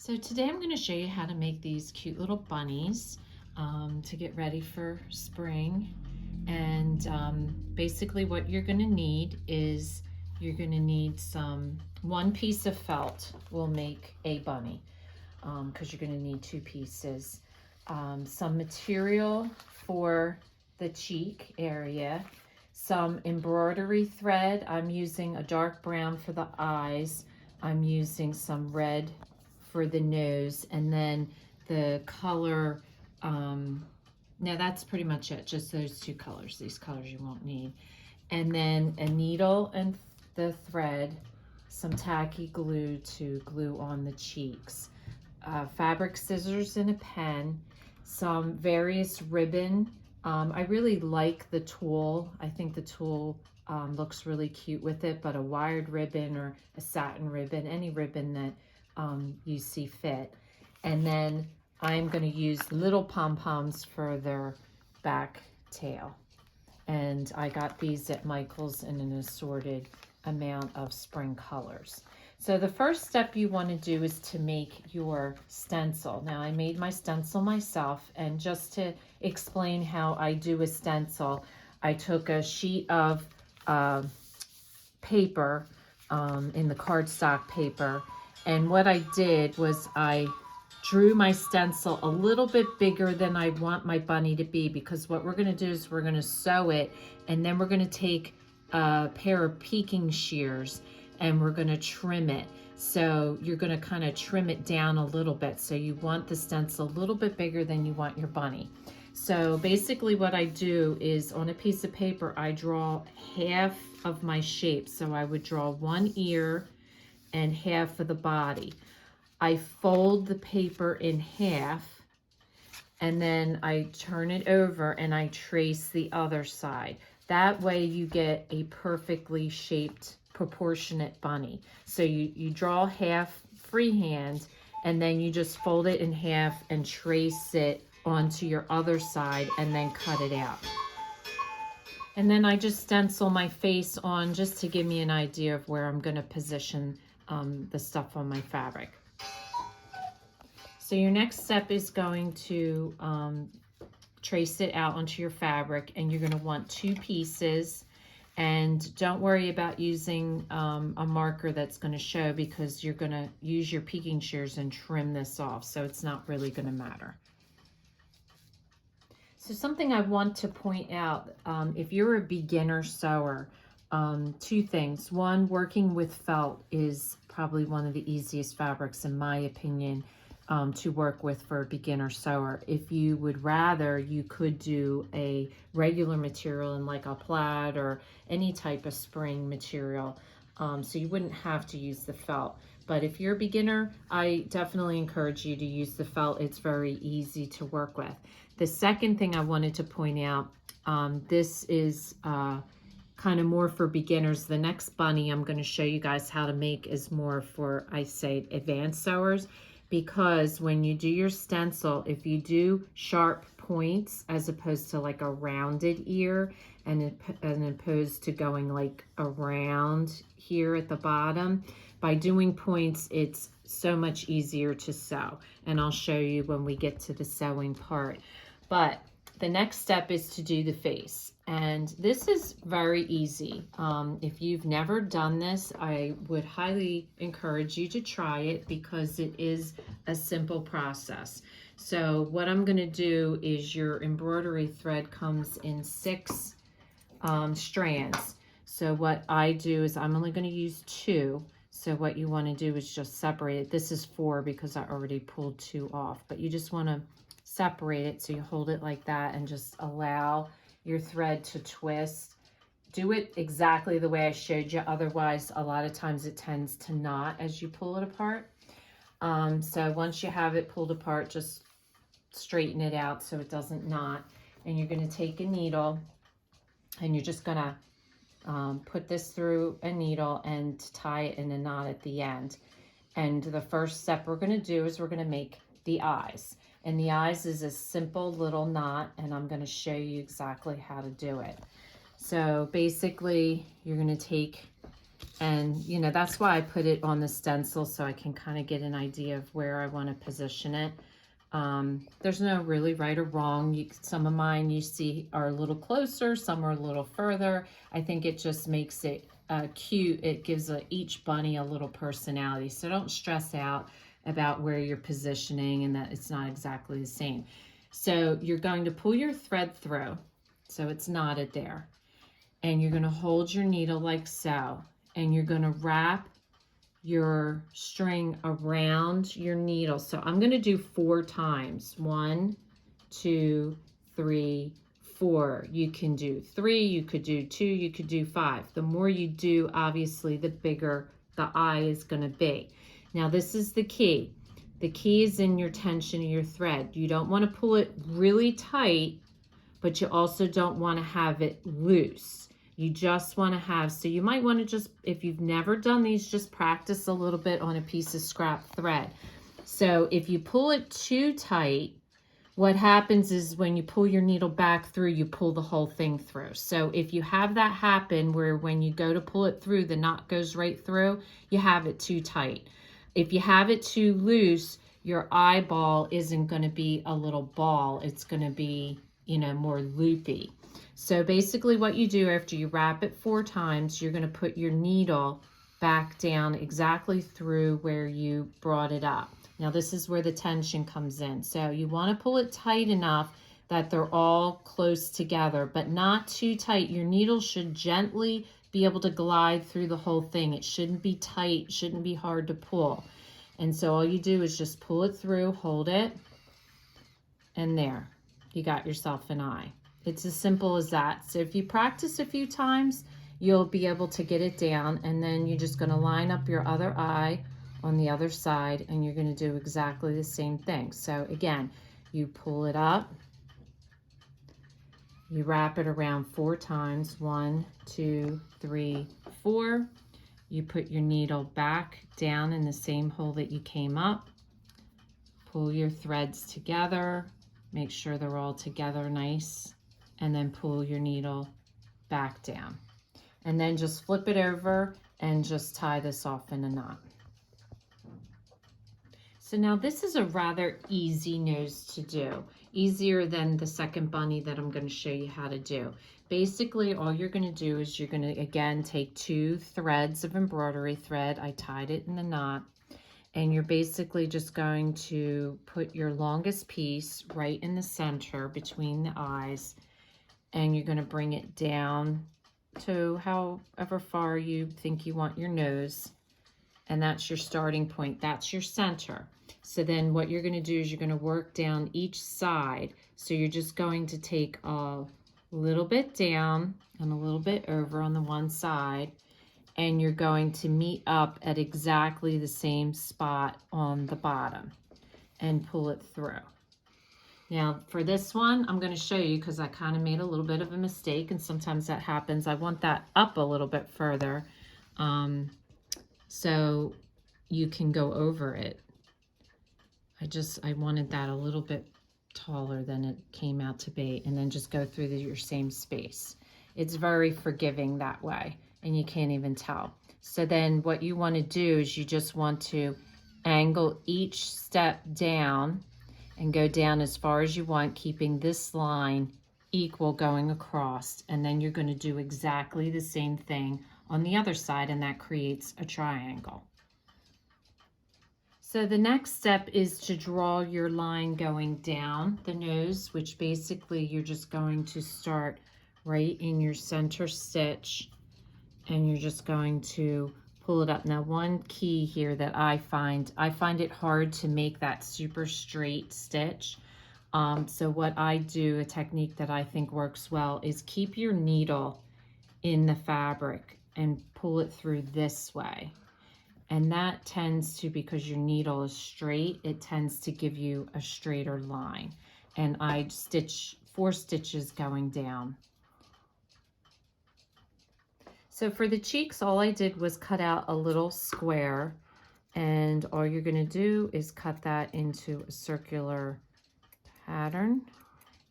So today I'm going to show you how to make these cute little bunnies to get ready for spring. And basically what you're going to need is you're going to need one piece of felt will make a bunny because you're going to need two pieces. Some material for the cheek area, some embroidery thread. I'm using a dark brown for the eyes. I'm using some red for the nose, and then the color, now that's pretty much it, just those two colors. These colors you won't need. And then a needle and the thread, some tacky glue to glue on the cheeks, fabric scissors and a pen, some various ribbon. I really like the tulle. I think the tulle looks really cute with it, but a wired ribbon or a satin ribbon, any ribbon that you see fit. And then I'm going to use little pom-poms for their back tail. And I got these at Michael's in an assorted amount of spring colors. So the first step you want to do is to make your stencil. Now I made my stencil myself, and just to explain how I do a stencil, I took a sheet of paper in the cardstock paper, and what I did was I drew my stencil a little bit bigger than I want my bunny to be, because what we're going to do is we're going to sew it, and then we're going to take a pair of peeking shears and we're going to trim it. So you're going to kind of trim it down a little bit. So you want the stencil a little bit bigger than you want your bunny. So basically what I do is on a piece of paper, I draw half of my shape. So I would draw one ear and half of the body. I fold the paper in half, and then I turn it over and I trace the other side. That way you get a perfectly shaped, proportionate bunny. So you draw half freehand, and then you just fold it in half and trace it onto your other side and then cut it out. And then I just stencil my face on just to give me an idea of where I'm going to position the stuff on my fabric. So your next step is going to trace it out onto your fabric, and you're going to want two pieces. And don't worry about using a marker that's going to show, because you're going to use your peeking shears and trim this off, so it's not really going to matter. So something I want to point out, if you're a beginner sewer, two things. One, working with felt is probably one of the easiest fabrics, in my opinion, to work with for a beginner sewer. If you would rather, you could do a regular material in like a plaid or any type of spring material, so you wouldn't have to use the felt. But if you're a beginner, I definitely encourage you to use the felt. It's very easy to work with. The second thing I wanted to point out, this is kind of more for beginners. The next bunny I'm going to show you guys how to make is more for, I say, advanced sewers, because when you do your stencil, if you do sharp points as opposed to like a rounded ear, and opposed to going like around here at the bottom, by doing points, it's so much easier to sew. And I'll show you when we get to the sewing part. But the next step is to do the face. And this is very easy. If you've never done this, I would highly encourage you to try it, because it is a simple process. So what I'm going to do is, your embroidery thread comes in 6 strands. So what I do is I'm only going to use 2. So what you want to do is just separate it. This is 4 because I already pulled 2 off, but you just want to separate it. So you hold it like that and just allow your thread to twist. Do it exactly the way I showed you. Otherwise, a lot of times it tends to knot as you pull it apart. So once you have it pulled apart, just straighten it out so it doesn't knot. And you're going to take a needle, and you're just going to put this through a needle and tie it in a knot at the end. And the first step we're going to do is we're going to make the eyes. And the eyes is a simple little knot, and I'm going to show you exactly how to do it. So basically, you're going to take And, you know, that's why I put it on the stencil so I can kind of get an idea of where I want to position it. There's no really right or wrong. Some of mine you see are a little closer, some are a little further. I think it just makes it cute. It gives each bunny a little personality. So don't stress out about where you're positioning and that it's not exactly the same. So you're going to pull your thread through, so it's knotted there. And you're going to hold your needle like so. And you're going to wrap your string around your needle. So I'm going to do 4 times. 1, 2, 3, 4. You can do 3, you could do 2, you could do 5. The more you do, obviously, the bigger the eye is going to be. Now, this is the key. The key is in your tension of your thread. You don't want to pull it really tight, but you also don't want to have it loose. You just want to have, so you might want to just, if you've never done these, just practice a little bit on a piece of scrap thread. So if you pull it too tight, what happens is when you pull your needle back through, you pull the whole thing through. So if you have that happen where when you go to pull it through, the knot goes right through, you have it too tight. If you have it too loose, your eyeball isn't going to be a little ball. It's going to be, you know, more loopy. So basically what you do after you wrap it 4 times, you're going to put your needle back down exactly through where you brought it up. Now this is where the tension comes in. So you want to pull it tight enough that they're all close together, but not too tight. Your needle should gently be able to glide through the whole thing. It shouldn't be tight, shouldn't be hard to pull. And so all you do is just pull it through, hold it, and there, you got yourself an eye. It's as simple as that. So if you practice a few times, you'll be able to get it down, and then you're just going to line up your other eye on the other side, and you're going to do exactly the same thing. So again, you pull it up, you wrap it around 4 times, 1, 2, 3, 4. You put your needle back down in the same hole that you came up, pull your threads together, make sure they're all together nice, and then pull your needle back down. And then just flip it over and just tie this off in a knot. So now this is a rather easy nose to do, easier than the second bunny that I'm going to show you how to do. Basically, all you're going to do is you're going to, again, take 2 threads of embroidery thread. I tied it in a knot. And you're basically just going to put your longest piece right in the center between the eyes. And you're going to bring it down to however far you think you want your nose. And that's your starting point. That's your center. So then what you're going to do is you're going to work down each side. So you're just going to take a little bit down and a little bit over on the one side. And you're going to meet up at exactly the same spot on the bottom and pull it through. Now for this one, I'm going to show you because I kind of made a little bit of a mistake, and sometimes that happens. I want that up a little bit further so you can go over it. I wanted that a little bit taller than it came out to be, and then just go through your same space. It's very forgiving that way, and you can't even tell. So then what you want to do is you just want to angle each step down and go down as far as you want, keeping this line equal going across. And then you're going to do exactly the same thing on the other side, and that creates a triangle. So the next step is to draw your line going down the nose, which basically you're just going to start right in your center stitch, and you're just going to pull it up. Now, one key here that I find it hard to make that super straight stitch. So what I do, a technique that I think works well, is keep your needle in the fabric and pull it through this way. And that tends to, because your needle is straight, it tends to give you a straighter line. And I stitch 4 stitches going down. So for the cheeks, all I did was cut out a little square, and all you're going to do is cut that into a circular pattern,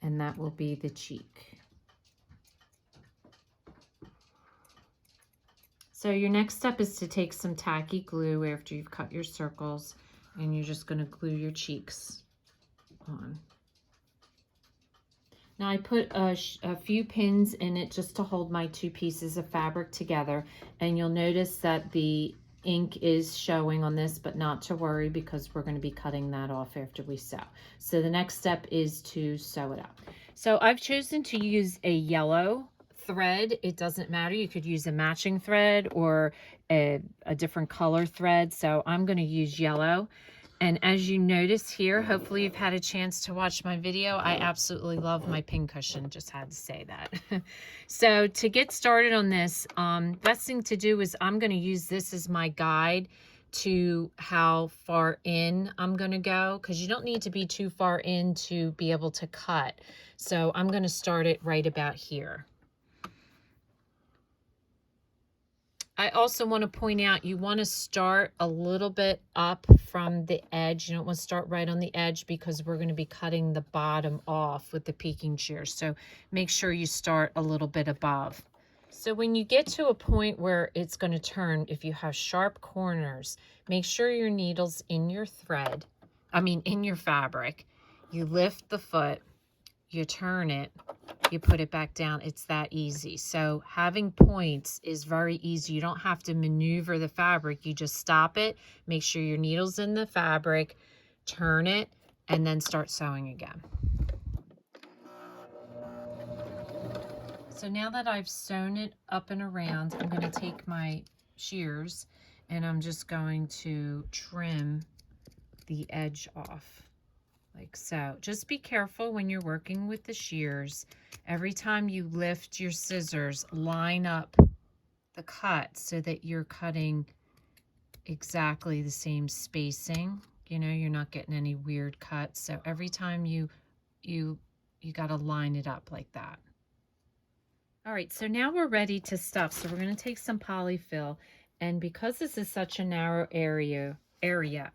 and that will be the cheek. So your next step is to take some tacky glue after you've cut your circles, and you're just going to glue your cheeks on. Now I put a few pins in it just to hold my two pieces of fabric together, and you'll notice that the ink is showing on this, but not to worry because we're going to be cutting that off after we sew. So the next step is to sew it up. So I've chosen to use a yellow thread. It doesn't matter. You could use a matching thread or a different color thread. So I'm going to use yellow. And as you notice here, hopefully you've had a chance to watch my video. I absolutely love my pincushion, just had to say that. So to get started on this, best thing to do is I'm going to use this as my guide to how far in I'm going to go, because you don't need to be too far in to be able to cut. So I'm going to start it right about here. I also want to point out, you want to start a little bit up from the edge. You don't want to start right on the edge because we're going to be cutting the bottom off with the peeking shears. So make sure you start a little bit above. So when you get to a point where it's going to turn, if you have sharp corners, make sure your needle's in your thread, in your fabric. You lift the foot, you turn it, you put it back down. It's that easy. So having points is very easy. You don't have to maneuver the fabric. You just stop it, make sure your needle's in the fabric, turn it, and then start sewing again. So now that I've sewn it up and around, I'm going to take my shears and I'm just going to trim the edge off. Like so. Just be careful when you're working with the shears. Every time you lift your scissors, line up the cut so that you're cutting exactly the same spacing. You know, you're not getting any weird cuts. So every time you got to line it up like that. All right, so now we're ready to stuff. So we're going to take some polyfill, and because this is such a narrow area,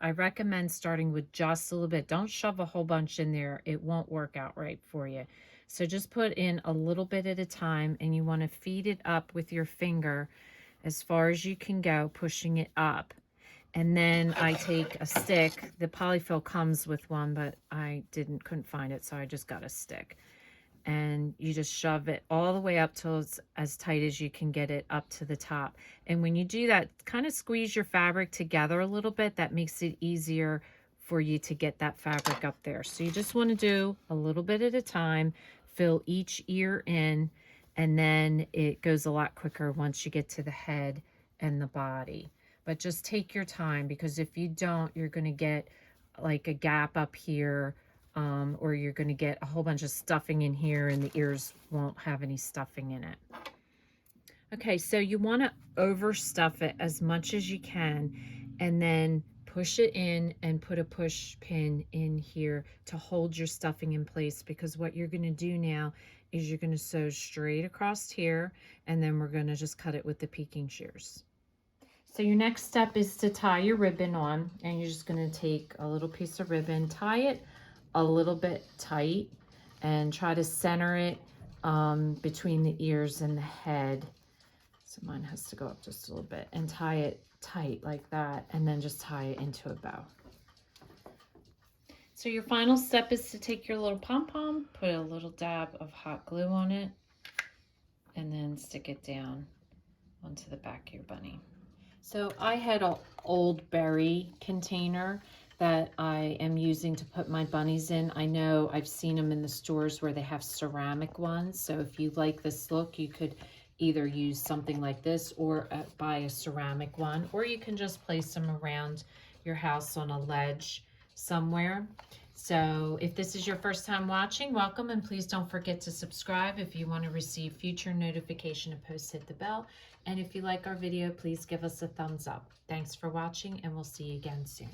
I recommend starting with just a little bit. Don't shove a whole bunch in there. It won't work out right for you. So just put in a little bit at a time, and you want to feed it up with your finger as far as you can go, pushing it up. And then I take a stick. The polyfill comes with one, but I couldn't find it, so I just got a stick. And you just shove it all the way up till it's as tight as you can get it up to the top. And when you do that, kind of squeeze your fabric together a little bit. That makes it easier for you to get that fabric up there. So you just want to do a little bit at a time, fill each ear in, and then it goes a lot quicker once you get to the head and the body. But just take your time, because if you don't, you're going to get like a gap up here, or you're going to get a whole bunch of stuffing in here and the ears won't have any stuffing in it. Okay, so you want to overstuff it as much as you can, and then push it in and put a push pin in here to hold your stuffing in place, because what you're going to do now is you're going to sew straight across here, and then we're going to just cut it with the peeking shears. So your next step is to tie your ribbon on, and you're just going to take a little piece of ribbon, tie it a little bit tight, and try to center it between the ears and the head. So mine has to go up just a little bit, and tie it tight like that, and then just tie it into a bow. So your final step is to take your little pom-pom, put a little dab of hot glue on it, and then stick it down onto the back of your bunny. So I had an old berry container that I am using to put my bunnies in. I know I've seen them in the stores where they have ceramic ones. So if you like this look, you could either use something like this or buy a ceramic one, or you can just place them around your house on a ledge somewhere. So if this is your first time watching, welcome, and please don't forget to subscribe. If you want to receive future notification of posts, hit the bell. And if you like our video, please give us a thumbs up. Thanks for watching, and we'll see you again soon.